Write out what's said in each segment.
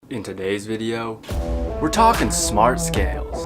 In today's video, we're talking smart scales.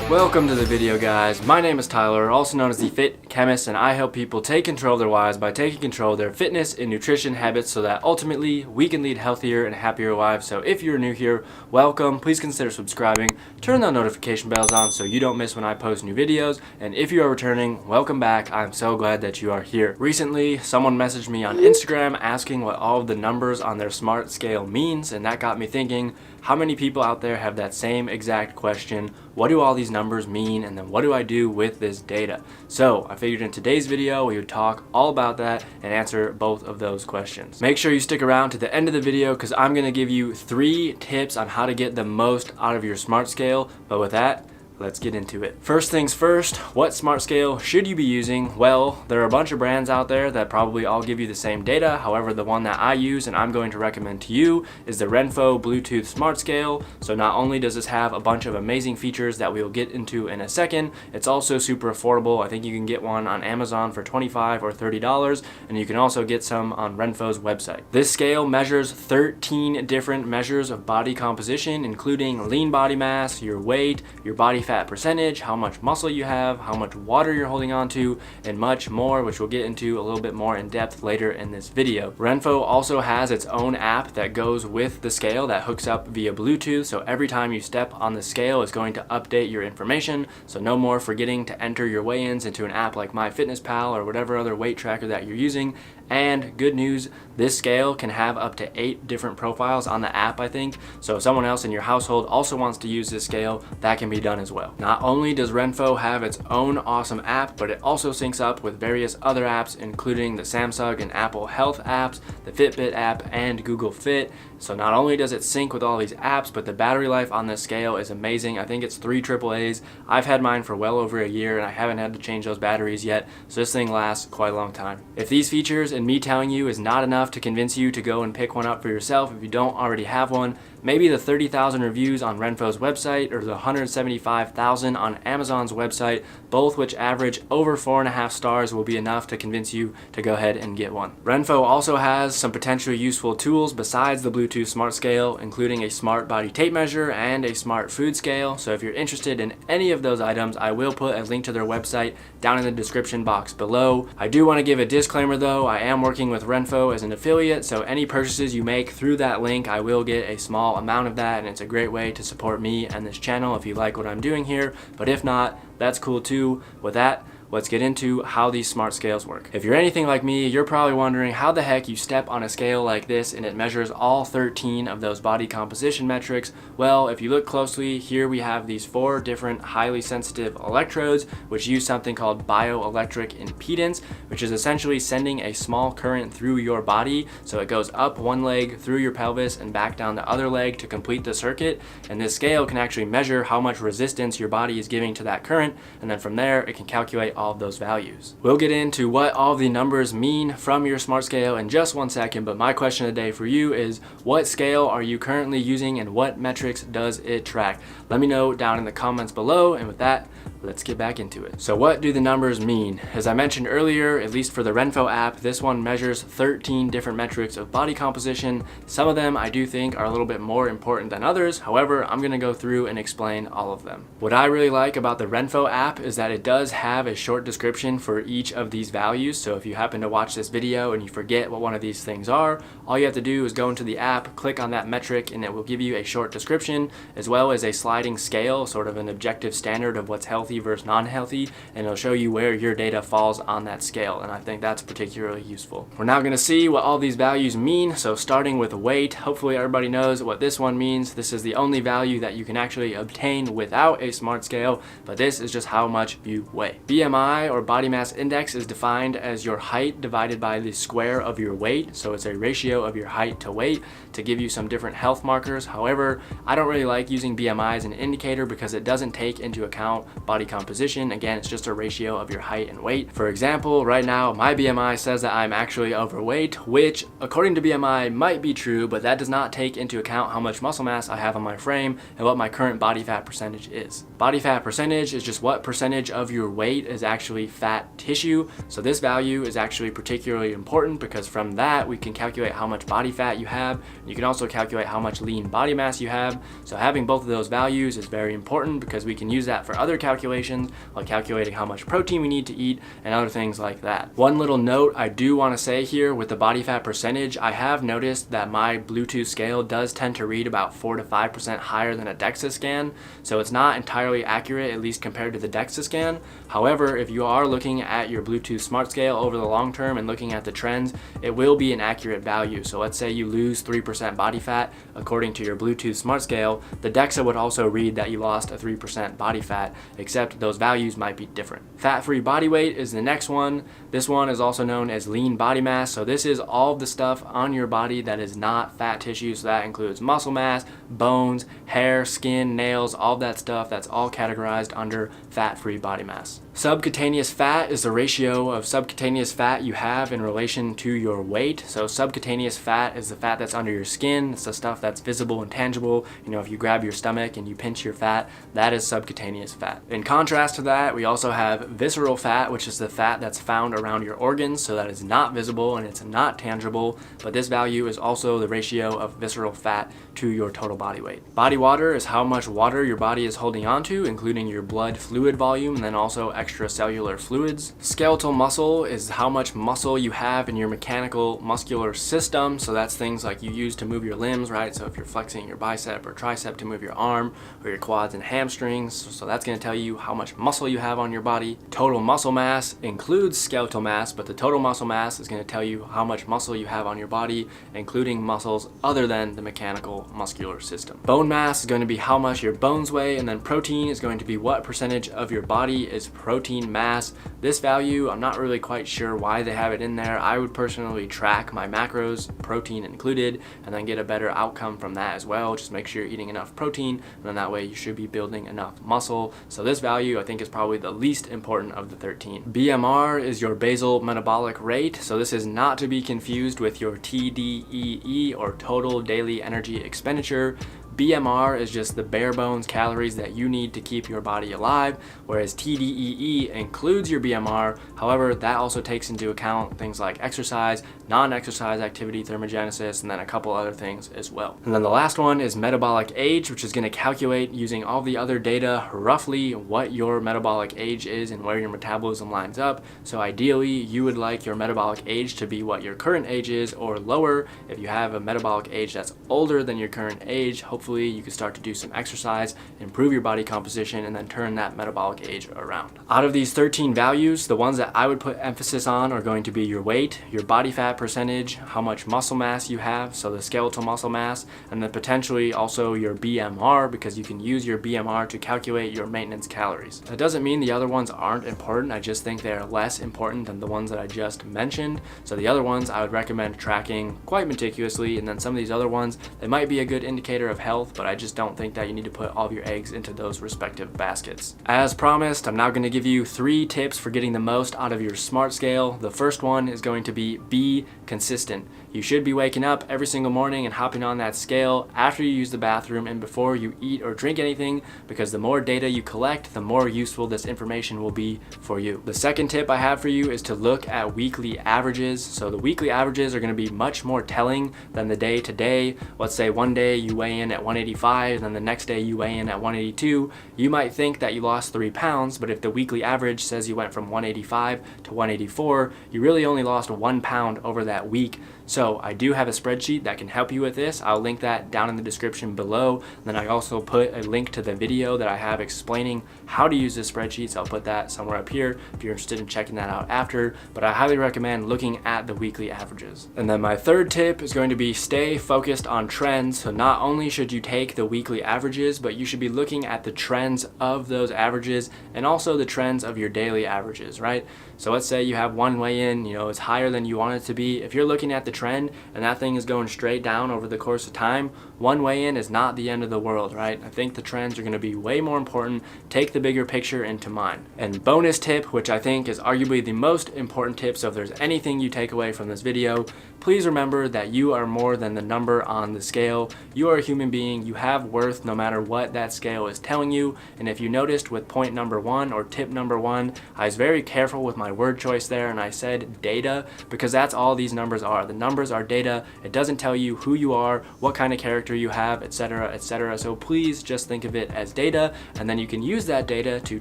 Welcome to the video, guys. My name is Tyler, also known as the Fit Chemist, and I help people take control of their lives by taking control of their fitness and nutrition habits so that ultimately we can lead healthier and happier lives. So if you're new here, welcome. Please consider subscribing. Turn the notification bells on so you don't miss when I post new videos. And if you are returning, welcome back. I'm so glad that you are here. Recently, someone messaged me on Instagram asking what all of the numbers on their smart scale means, and that got me thinking, how many people out there have that same exact question? What do all these numbers mean, and then what do I do with this data? So I figured in today's video we would talk all about that and answer both of those questions. Make sure you stick around to the end of the video because I'm going to give you 3 tips on how to get the most out of your smart scale. But with that, let's get into it. First things first, what smart scale should you be using? Well, there are a bunch of brands out there that probably all give you the same data. However, the one that I use and I'm going to recommend to you is the RENPHO Bluetooth Smart Scale. So not only does this have a bunch of amazing features that we'll get into in a second, it's also super affordable. I think you can get one on Amazon for $25 or $30, and you can also get some on RENPHO's website. This scale measures 13 different measures of body composition, including lean body mass, your weight, your body fat percentage, how much muscle you have, how much water you're holding on to, and much more, which we'll get into a little bit more in depth later in this video. RENPHO also has its own app that goes with the scale that hooks up via Bluetooth, so every time you step on the scale it's going to update your information, so no more forgetting to enter your weigh-ins into an app like MyFitnessPal or whatever other weight tracker that you're using. And good news, this scale can have up to 8 different profiles on the app, I think. So if someone else in your household also wants to use this scale, that can be done as well. Not only does RENPHO have its own awesome app, but it also syncs up with various other apps, including the Samsung and Apple Health apps, the Fitbit app, and Google Fit. So not only does it sync with all these apps, but the battery life on this scale is amazing. I think it's 3 AAAs. I've had mine for well over a year and I haven't had to change those batteries yet, so this thing lasts quite a long time. If these features and me telling you is not enough to convince you to go and pick one up for yourself if you don't already have one, maybe the 30,000 reviews on RENPHO's website or the 175,000 on Amazon's website, both which average over 4.5 stars, will be enough to convince you to go ahead and get one. RENPHO also has some potentially useful tools besides the Bluetooth Smart Scale, including a smart body tape measure and a smart food scale. So if you're interested in any of those items, I will put a link to their website down in the description box below. I do want to give a disclaimer though, I am working with RENPHO as an affiliate, so any purchases you make through that link, I will get a small amount of that, and it's a great way to support me and this channel if you like what I'm doing here. But if not, that's cool too. With that, let's get into how these smart scales work. If you're anything like me, you're probably wondering how the heck you step on a scale like this and it measures all 13 of those body composition metrics. Well, if you look closely, here we have these 4 different highly sensitive electrodes which use something called bioelectric impedance, which is essentially sending a small current through your body. So it goes up one leg, through your pelvis, and back down the other leg to complete the circuit. And this scale can actually measure how much resistance your body is giving to that current, and then from there it can calculate all of those values. We'll get into what all of the numbers mean from your smart scale in just one second, but my question of the day for you is, what scale are you currently using and what metrics does it track? Let me know down in the comments below, and with that, let's get back into it. So what do the numbers mean? As I mentioned earlier, at least for the RENPHO app, this one measures 13 different metrics of body composition. Some of them I do think are a little bit more important than others. However, I'm going to go through and explain all of them. What I really like about the RENPHO app is that it does have a short description for each of these values. So if you happen to watch this video and you forget what one of these things are, all you have to do is go into the app, click on that metric, and it will give you a short description as well as a sliding scale, sort of an objective standard of what's healthy versus non-healthy, and it'll show you where your data falls on that scale, and I think that's particularly useful. We're now going to see what all these values mean. So starting with weight, hopefully everybody knows what this one means. This is the only value that you can actually obtain without a smart scale, but this is just how much you weigh. BMI BMI or body mass index is defined as your height divided by the square of your weight. So it's a ratio of your height to weight to give you some different health markers. However, I don't really like using BMI as an indicator because it doesn't take into account body composition. Again, it's just a ratio of your height and weight. For example, right now my BMI says that I'm actually overweight, which according to BMI might be true, but that does not take into account how much muscle mass I have on my frame and what my current body fat percentage is. Body fat percentage is just what percentage of your weight is actually fat tissue. So this value is actually particularly important because from that we can calculate how much body fat you have. You can also calculate how much lean body mass you have. So having both of those values is very important because we can use that for other calculations, like calculating how much protein we need to eat and other things like that. One little note I do want to say here with the body fat percentage, I have noticed that my Bluetooth scale does tend to read about 4 to 5% higher than a DEXA scan. So it's not entirely accurate, at least compared to the DEXA scan. However, if you are looking at your Bluetooth Smart Scale over the long term and looking at the trends, it will be an accurate value. So let's say you lose 3% body fat according to your Bluetooth Smart Scale, the DEXA would also read that you lost a 3% body fat, except those values might be different. Fat-free body weight is the next one. This one is also known as lean body mass. So this is all of the stuff on your body that is not fat tissue. So that includes muscle mass, bones, hair, skin, nails, all that stuff. That's all categorized under fat-free body mass. Subcutaneous fat is the ratio of subcutaneous fat you have in relation to your weight. So subcutaneous fat is the fat that's under your skin. It's the stuff that's visible and tangible. You know, if you grab your stomach and you pinch your fat, that is subcutaneous fat. In contrast to that, we also have visceral fat, which is the fat that's found around your organs. So that is not visible and it's not tangible, but this value is also the ratio of visceral fat to your total body weight. Body water is how much water your body is holding onto, including your blood fluid volume and then also extracellular fluids. Skeletal muscle is how much muscle you have in your mechanical muscular system. So that's things like you use to move your limbs, right? So if you're flexing your bicep or tricep to move your arm, or your quads and hamstrings, so that's going to tell you how much muscle you have on your body. Total muscle mass includes skeletal mass, but the total muscle mass is going to tell you how much muscle you have on your body, including muscles other than the mechanical muscular system. Bone mass is going to be how much your bones weigh, and then protein is going to be what percentage of your body is protein mass. This value, I'm not really quite sure why they have it in there. I would personally track my macros, protein included, and then get a better outcome from that as well. Just make sure you're eating enough protein, and then that way you should be building enough muscle. So this value I think is probably the least important of the 13. BMR is your basal metabolic rate. So this is not to be confused with your TDEE or total daily energy expenditure. BMR is just the bare bones calories that you need to keep your body alive, whereas TDEE includes your BMR. However, that also takes into account things like exercise, non-exercise activity, thermogenesis, and then a couple other things as well. And then the last one is metabolic age, which is going to calculate using all the other data roughly what your metabolic age is and where your metabolism lines up. So ideally, you would like your metabolic age to be what your current age is or lower. If you have a metabolic age that's older than your current age, hopefully you can start to do some exercise, improve your body composition, and then turn that metabolic age around. Out of these 13 values, the ones that I would put emphasis on are going to be your weight, your body fat percentage, how much muscle mass you have, so the skeletal muscle mass, and then potentially also your BMR, because you can use your BMR to calculate your maintenance calories. That doesn't mean the other ones aren't important. I just think they're less important than the ones that I just mentioned. So the other ones I would recommend tracking quite meticulously, and then some of these other ones, they might be a good indicator of health, but I just don't think that you need to put all of your eggs into those respective baskets. As promised, I'm now going to give you 3 tips for getting the most out of your Smart Scale. The first one is going to be consistent. You should be waking up every single morning and hopping on that scale after you use the bathroom and before you eat or drink anything, because the more data you collect, the more useful this information will be for you. The second tip I have for you is to look at weekly averages. So the weekly averages are going to be much more telling than the day to day. Let's say one day you weigh in at 185 and then the next day you weigh in at 182. You might think that you lost 3 pounds, but if the weekly average says you went from 185 to 184, you really only lost 1 pound over that week. So I do have a spreadsheet that can help you with this. I'll link that down in the description below. Then I also put a link to the video that I have explaining how to use this spreadsheet. So I'll put that somewhere up here if you're interested in checking that out after. But I highly recommend looking at the weekly averages. And then my third tip is going to be stay focused on trends. So not only should you take the weekly averages, but you should be looking at the trends of those averages and also the trends of your daily averages, right? So let's say you have one weigh-in, it's higher than you want it to be. If you're looking at the trend and that thing is going straight down over the course of time, one weigh-in is not the end of the world, right? I think the trends are going to be way more important. Take the bigger picture into mind. And bonus tip, which I think is arguably the most important tip, so if there's anything you take away from this video, please remember that you are more than the number on the scale. You are a human being. You have worth no matter what that scale is telling you. And if you noticed with point number 1 or tip number 1, I was very careful with my word choice there and I said data, because that's all these numbers are. The numbers are data. It doesn't tell you who you are, what kind of character you have, etc., etc. So please just think of it as data, and then you can use that data to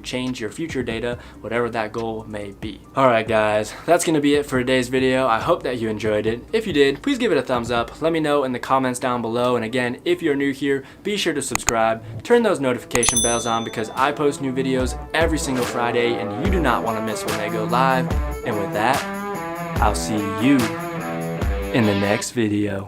change your future data, whatever that goal may be. Alright guys, that's going to be it for today's video. I hope that you enjoyed it. If you did, please give it a thumbs up. Let me know in the comments down below. And again, if you're new here, be sure to subscribe. Turn those notification bells on because I post new videos every single Friday and you do not want to miss when they go live. And with that, I'll see you in the next video.